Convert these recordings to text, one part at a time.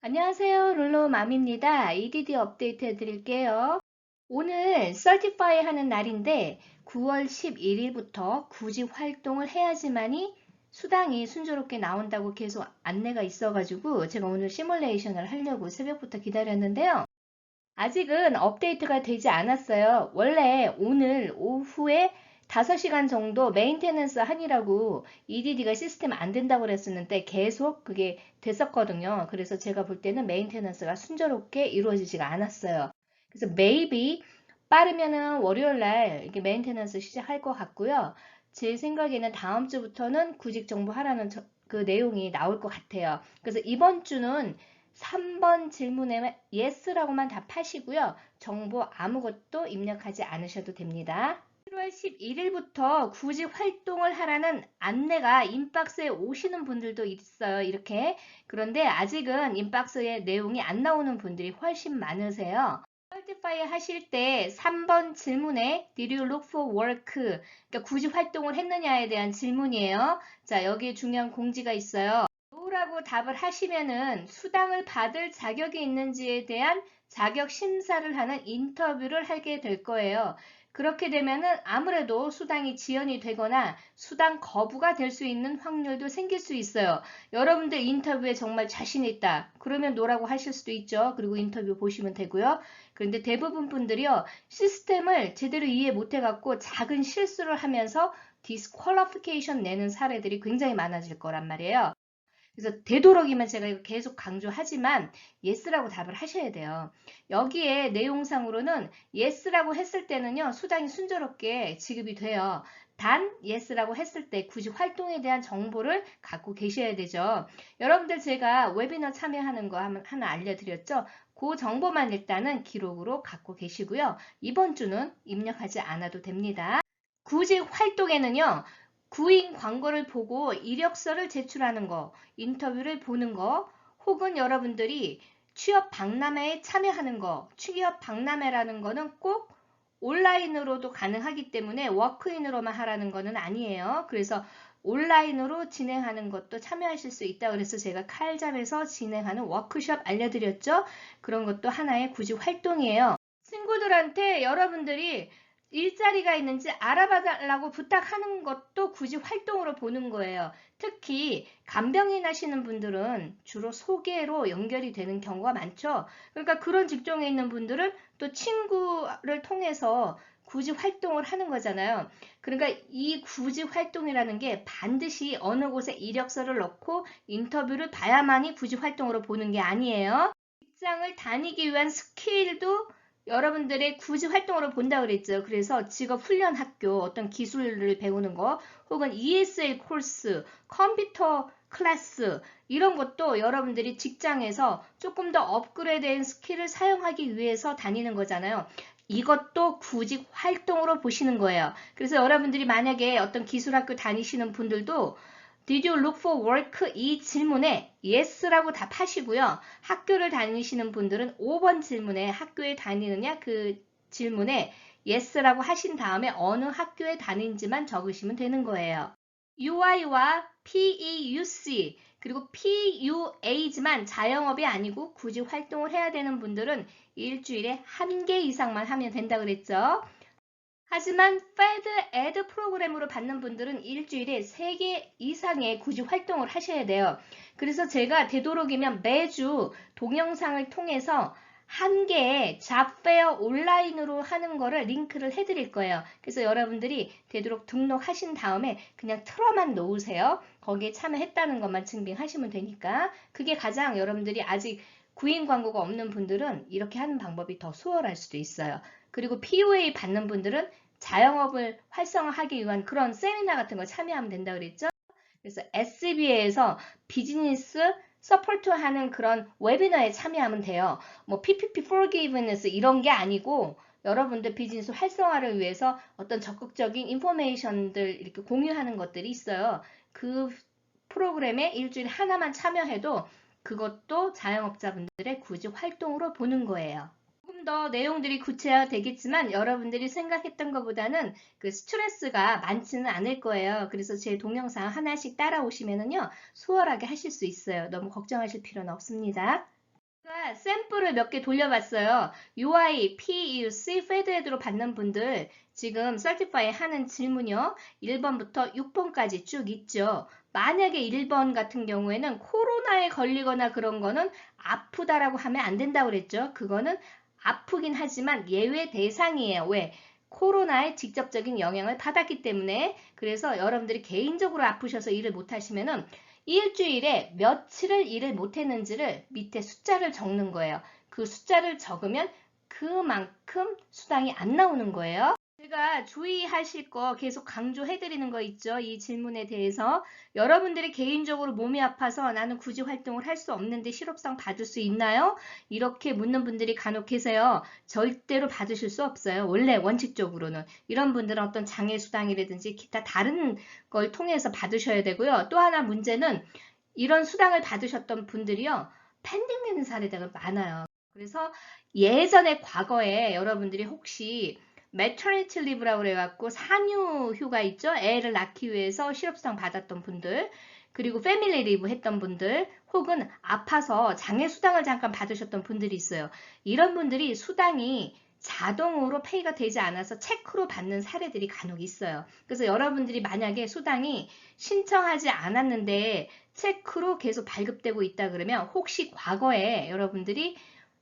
안녕하세요. 룰루맘입니다. EDD 업데이트 해드릴게요. 오늘 Certify 하는 날인데 9월 11일부터 구직 활동을 해야지만이 수당이 순조롭게 나온다고 계속 안내가 있어가지고 제가 오늘 시뮬레이션을 하려고 새벽부터 기다렸는데요. 아직은 업데이트가 되지 않았어요. 원래 오늘 오후에 5시간 정도 메인테넌스 하니라고 EDD가 시스템 안 된다고 그랬었는데 계속 그게 됐었거든요. 그래서 제가 볼 때는 메인테넌스가 순조롭게 이루어지지가 않았어요. 그래서 maybe 빠르면은 월요일 날 이게 메인테넌스 시작할 것 같고요. 제 생각에는 다음 주부터는 구직 정보 하라는 그 내용이 나올 것 같아요. 그래서 이번 주는 3번 질문에 yes라고만 답하시고요. 정보 아무것도 입력하지 않으셔도 됩니다. 7월 11일부터 구직 활동을 하라는 안내가 인박스에 오시는 분들도 있어요. 이렇게. 그런데 아직은 인박스에 내용이 안 나오는 분들이 훨씬 많으세요. Certify 하실 때 3번 질문에 Did you look for work? 그러니까 구직 활동을 했느냐에 대한 질문이에요. 자, 여기에 중요한 공지가 있어요. 노라고 답을 하시면은 수당을 받을 자격이 있는지에 대한 자격 심사를 하는 인터뷰를 하게 될 거예요. 그렇게 되면은 아무래도 수당이 지연이 되거나 수당 거부가 될 수 있는 확률도 생길 수 있어요. 여러분들 인터뷰에 정말 자신 있다. 그러면 노라고 하실 수도 있죠. 그리고 인터뷰 보시면 되고요. 그런데 대부분 분들이요. 시스템을 제대로 이해 못해갖고 작은 실수를 하면서 디스퀄리피케이션 내는 사례들이 굉장히 많아질 거란 말이에요. 그래서 되도록이면 제가 이거 계속 강조하지만 yes라고 답을 하셔야 돼요. 여기에 내용상으로는 yes라고 했을 때는요. 수당이 순조롭게 지급이 돼요. 단 yes라고 했을 때 굳이 활동에 대한 정보를 갖고 계셔야 되죠. 여러분들 제가 웨비너 참여하는 거 하나 알려드렸죠. 그 정보만 일단은 기록으로 갖고 계시고요. 이번 주는 입력하지 않아도 됩니다. 구직 활동에는요. 구인 광고를 보고 이력서를 제출하는 거, 인터뷰를 보는 거, 혹은 여러분들이 취업 박람회에 참여하는 거, 취업 박람회라는 거는 꼭 온라인으로도 가능하기 때문에 워크인으로만 하라는 거는 아니에요. 그래서 온라인으로 진행하는 것도 참여하실 수 있다. 그래서 제가 칼잡에서 진행하는 워크숍 알려드렸죠. 그런 것도 하나의 구직 활동이에요. 친구들한테 여러분들이 일자리가 있는지 알아봐달라고 부탁하는 것도 굳이 활동으로 보는 거예요. 특히 간병인 하시는 분들은 주로 소개로 연결이 되는 경우가 많죠. 그러니까 그런 직종에 있는 분들은 또 친구를 통해서 구직 활동을 하는 거잖아요. 그러니까 이 구직 활동이라는 게 반드시 어느 곳에 이력서를 넣고 인터뷰를 봐야만이 구직 활동으로 보는 게 아니에요. 직장을 다니기 위한 스킬도 여러분들의 구직 활동으로 본다고 그랬죠. 그래서 직업 훈련 학교, 어떤 기술을 배우는 거, 혹은 ESL 코र्스, 컴퓨터 클래스, 이런 것도 여러분들이 직장에서 조금 더 업그레이드된 스킬을 사용하기 위해서 다니는 거잖아요. 이것도 구직 활동으로 보시는 거예요. 그래서 여러분들이 만약에 어떤 기술학교 다니시는 분들도 Did you look for work? 이 질문에 yes라고 답하시고요. 학교를 다니시는 분들은 5번 질문에 학교에 다니느냐 그 질문에 yes라고 하신 다음에 어느 학교에 다니는지만 적으시면 되는 거예요. UI와 PEUC 그리고 PUA지만 자영업이 아니고 굳이 활동을 해야 되는 분들은 일주일에 1개 이상만 하면 된다 그랬죠. 하지만 페드 에드 프로그램으로 받는 분들은 일주일에 3개 이상의 구직 활동을 하셔야 돼요. 그래서 제가 되도록이면 매주 동영상을 통해서 1개의 잡페어 온라인으로 하는 거를 링크를 해드릴 거예요. 그래서 여러분들이 되도록 등록하신 다음에 그냥 틀어만 놓으세요. 거기에 참여했다는 것만 증빙하시면 되니까. 그게 가장 여러분들이 아직 구인 광고가 없는 분들은 이렇게 하는 방법이 더 수월할 수도 있어요. 그리고 POA 받는 분들은 자영업을 활성화하기 위한 그런 세미나 같은 거 참여하면 된다 그랬죠? 그래서 SBA에서 비즈니스 서포트하는 그런 웨비너에 참여하면 돼요. 뭐 PPP Forgiveness 이런 게 아니고 여러분들 비즈니스 활성화를 위해서 어떤 적극적인 인포메이션들 이렇게 공유하는 것들이 있어요. 그 프로그램에 일주일에 하나만 참여해도 그것도 자영업자분들의 구직 활동으로 보는 거예요. 조금 더 내용들이 구체화되겠지만 여러분들이 생각했던 것보다는 그 스트레스가 많지는 않을 거예요. 그래서 제 동영상 하나씩 따라오시면은요, 수월하게 하실 수 있어요. 너무 걱정하실 필요는 없습니다. 제가 샘플을 몇 개 돌려봤어요. UI, PEUC, 페드헤드로 받는 분들 지금 서티파이 하는 질문이요. 1번부터 6번까지 쭉 있죠. 만약에 1번 같은 경우에는 코로나에 걸리거나 그런 거는 아프다라고 하면 안 된다고 그랬죠. 그거는 아프긴 하지만 예외 대상이에요. 왜? 코로나에 직접적인 영향을 받았기 때문에. 그래서 여러분들이 개인적으로 아프셔서 일을 못 하시면은 일주일에 며칠을 일을 못했는지를 밑에 숫자를 적는 거예요. 그 숫자를 적으면 그만큼 수당이 안 나오는 거예요. 제가 주의하실 거 계속 강조해드리는 거 있죠. 이 질문에 대해서. 여러분들이 개인적으로 몸이 아파서 나는 굳이 활동을 할 수 없는데 실업상 받을 수 있나요? 이렇게 묻는 분들이 간혹 계세요. 절대로 받으실 수 없어요. 원래 원칙적으로는. 이런 분들은 어떤 장애수당이라든지 기타 다른 걸 통해서 받으셔야 되고요. 또 하나 문제는 이런 수당을 받으셨던 분들이요. 펜딩되는 사례가 많아요. 그래서 예전에 과거에 여러분들이 혹시 maternity leave라고 그래갖고 산유 휴가 있죠? 애를 낳기 위해서 실업수당 받았던 분들, 그리고 패밀리 리브 했던 분들, 혹은 아파서 장애수당을 잠깐 받으셨던 분들이 있어요. 이런 분들이 수당이 자동으로 페이가 되지 않아서 체크로 받는 사례들이 간혹 있어요. 그래서 여러분들이 만약에 수당이 신청하지 않았는데 체크로 계속 발급되고 있다 그러면 혹시 과거에 여러분들이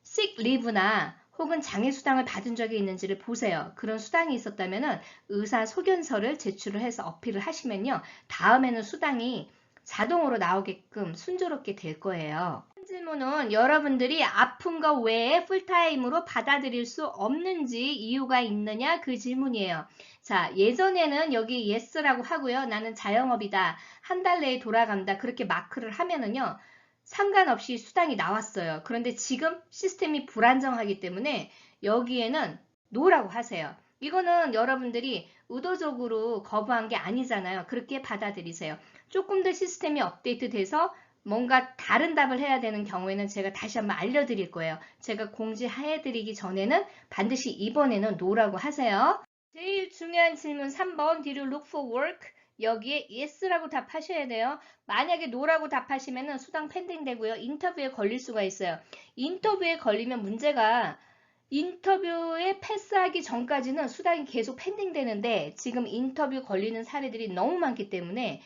sick leave나 혹은 장애수당을 받은 적이 있는지를 보세요. 그런 수당이 있었다면 의사 소견서를 제출을 해서 어필을 하시면요. 다음에는 수당이 자동으로 나오게끔 순조롭게 될 거예요. 질문은 여러분들이 아픈 거 외에 풀타임으로 받아들일 수 없는지 이유가 있느냐 그 질문이에요. 자, 예전에는 여기 yes라고 하고요. 나는 자영업이다. 한 달 내에 돌아간다. 그렇게 마크를 하면은요. 상관없이 수당이 나왔어요. 그런데 지금 시스템이 불안정하기 때문에 여기에는 노라고 하세요. 이거는 여러분들이 의도적으로 거부한 게 아니잖아요. 그렇게 받아들이세요. 조금 더 시스템이 업데이트돼서 뭔가 다른 답을 해야 되는 경우에는 제가 다시 한번 알려드릴 거예요. 제가 공지해드리기 전에는 반드시 이번에는 노라고 하세요. 제일 중요한 질문 3번. Did you look for work? 여기에 yes라고 답하셔야 돼요. 만약에 no라고 답하시면 수당 펜딩 되고요. 인터뷰에 걸릴 수가 있어요. 인터뷰에 걸리면 문제가 인터뷰에 패스하기 전까지는 수당이 계속 펜딩 되는데 지금 인터뷰 걸리는 사례들이 너무 많기 때문에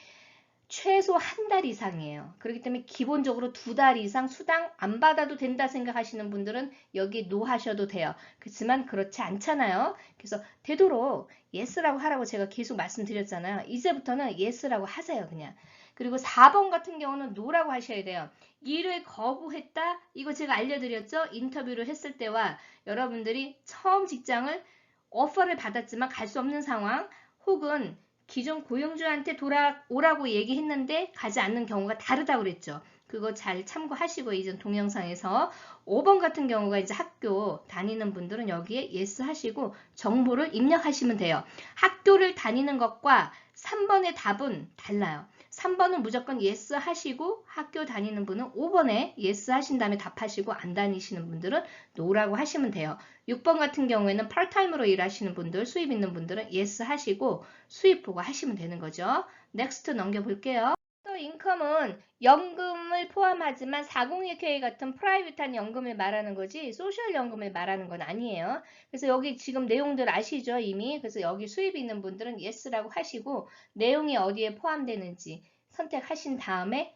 최소 한 달 이상이에요. 그렇기 때문에 기본적으로 2달 이상 수당 안 받아도 된다 생각하시는 분들은 여기 노 하셔도 돼요. 그렇지만 그렇지 않잖아요. 그래서 되도록 yes라고 하라고 제가 계속 말씀드렸잖아요. 이제부터는 yes라고 하세요. 그냥. 그리고 4번 같은 경우는 no라고 하셔야 돼요. 일을 거부했다? 이거 제가 알려드렸죠? 인터뷰를 했을 때와 여러분들이 처음 직장을 오퍼를 받았지만 갈 수 없는 상황 혹은 기존 고용주한테 돌아오라고 얘기했는데 가지 않는 경우가 다르다고 그랬죠. 그거 잘 참고하시고 이전 동영상에서 5번 같은 경우가 이제 학교 다니는 분들은 여기에 yes 하시고 정보를 입력하시면 돼요. 학교를 다니는 것과 3번의 답은 달라요. 3번은 무조건 yes 하시고 학교 다니는 분은 5번에 yes 하신 다음에 답하시고 안 다니시는 분들은 no라고 하시면 돼요. 6번 같은 경우에는 파트타임으로 일하시는 분들, 수입 있는 분들은 yes 하시고 수입 보고 하시면 되는 거죠. 넥스트 넘겨볼게요. 또 인컴은 연금을 포함하지만 401k 같은 프라이빗한 연금을 말하는 거지 소셜 연금을 말하는 건 아니에요. 그래서 여기 지금 내용들 아시죠? 이미. 그래서 여기 수입 있는 분들은 yes라고 하시고 내용이 어디에 포함되는지 선택하신 다음에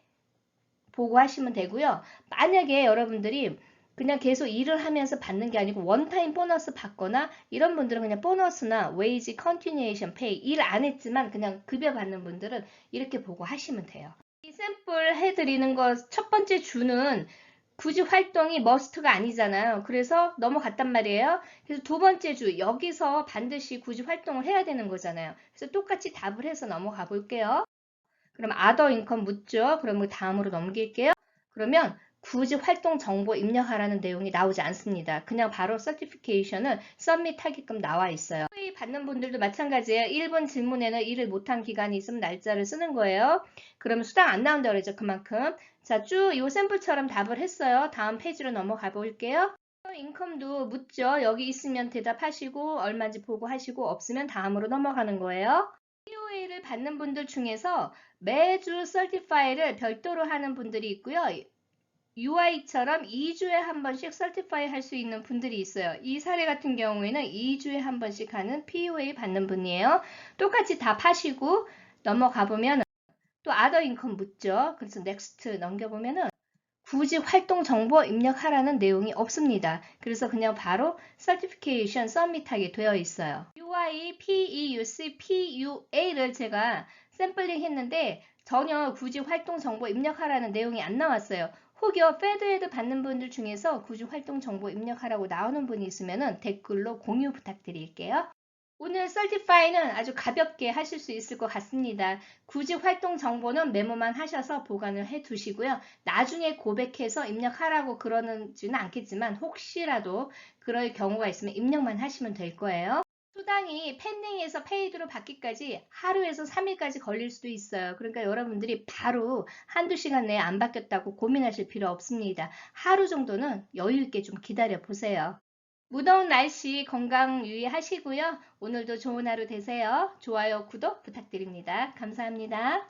보고하시면 되고요. 만약에 여러분들이 그냥 계속 일을 하면서 받는 게 아니고 원타임 보너스 받거나 이런 분들은 그냥 보너스나 웨이지 컨티니에이션 페이 일 안 했지만 그냥 급여 받는 분들은 이렇게 보고 하시면 돼요. 이 샘플 해드리는 거 첫 번째 주는 굳이 활동이 머스트가 아니잖아요. 그래서 넘어갔단 말이에요. 그래서 두 번째 주 여기서 반드시 굳이 활동을 해야 되는 거잖아요. 그래서 똑같이 답을 해서 넘어가 볼게요. 그럼 other income 묻죠. 그럼 다음으로 넘길게요. 그러면 굳이 활동 정보 입력하라는 내용이 나오지 않습니다. 그냥 바로 certification을 submit 하게끔 나와 있어요. 수의 받는 분들도 마찬가지예요. 1번 질문에는 일을 못한 기간이 있으면 날짜를 쓰는 거예요. 그러면 수당 안 나온다고 그러죠. 그만큼. 자, 쭉 이 샘플처럼 답을 했어요. 다음 페이지로 넘어가 볼게요. 인컴도 묻죠. 여기 있으면 대답하시고 얼마인지 보고 하시고 없으면 다음으로 넘어가는 거예요. COA를 받는 분들 중에서 매주 서티파이를 별도로 하는 분들이 있고요. UI처럼 2주에 한 번씩 설티파이 할 수 있는 분들이 있어요. 이 사례 같은 경우에는 2주에 한 번씩 하는 POA 받는 분이에요. 똑같이 다 파시고 넘어가 보면 또 other income 묻죠. 그래서 next 넘겨보면은 굳이 활동 정보 입력하라는 내용이 없습니다. 그래서 그냥 바로 certification submit하게 되어 있어요. UI, PEUC, PUA를 제가 샘플링 했는데 전혀 굳이 활동 정보 입력하라는 내용이 안 나왔어요. 혹여 페드에드 받는 분들 중에서 굳이 활동 정보 입력하라고 나오는 분이 있으면 댓글로 공유 부탁드릴게요. 오늘 설티파이는 아주 가볍게 하실 수 있을 것 같습니다. 굳이 활동 정보는 메모만 하셔서 보관을 해 두시고요. 나중에 고백해서 입력하라고 그러지는 않겠지만 혹시라도 그럴 경우가 있으면 입력만 하시면 될 거예요. 수당이 펜딩에서 페이드로 받기까지 하루에서 3일까지 걸릴 수도 있어요. 그러니까 여러분들이 바로 한두 시간 내에 안 받겠다고 고민하실 필요 없습니다. 하루 정도는 여유 있게 좀 기다려 보세요. 무더운 날씨 건강 유의하시고요. 오늘도 좋은 하루 되세요. 좋아요, 구독 부탁드립니다. 감사합니다.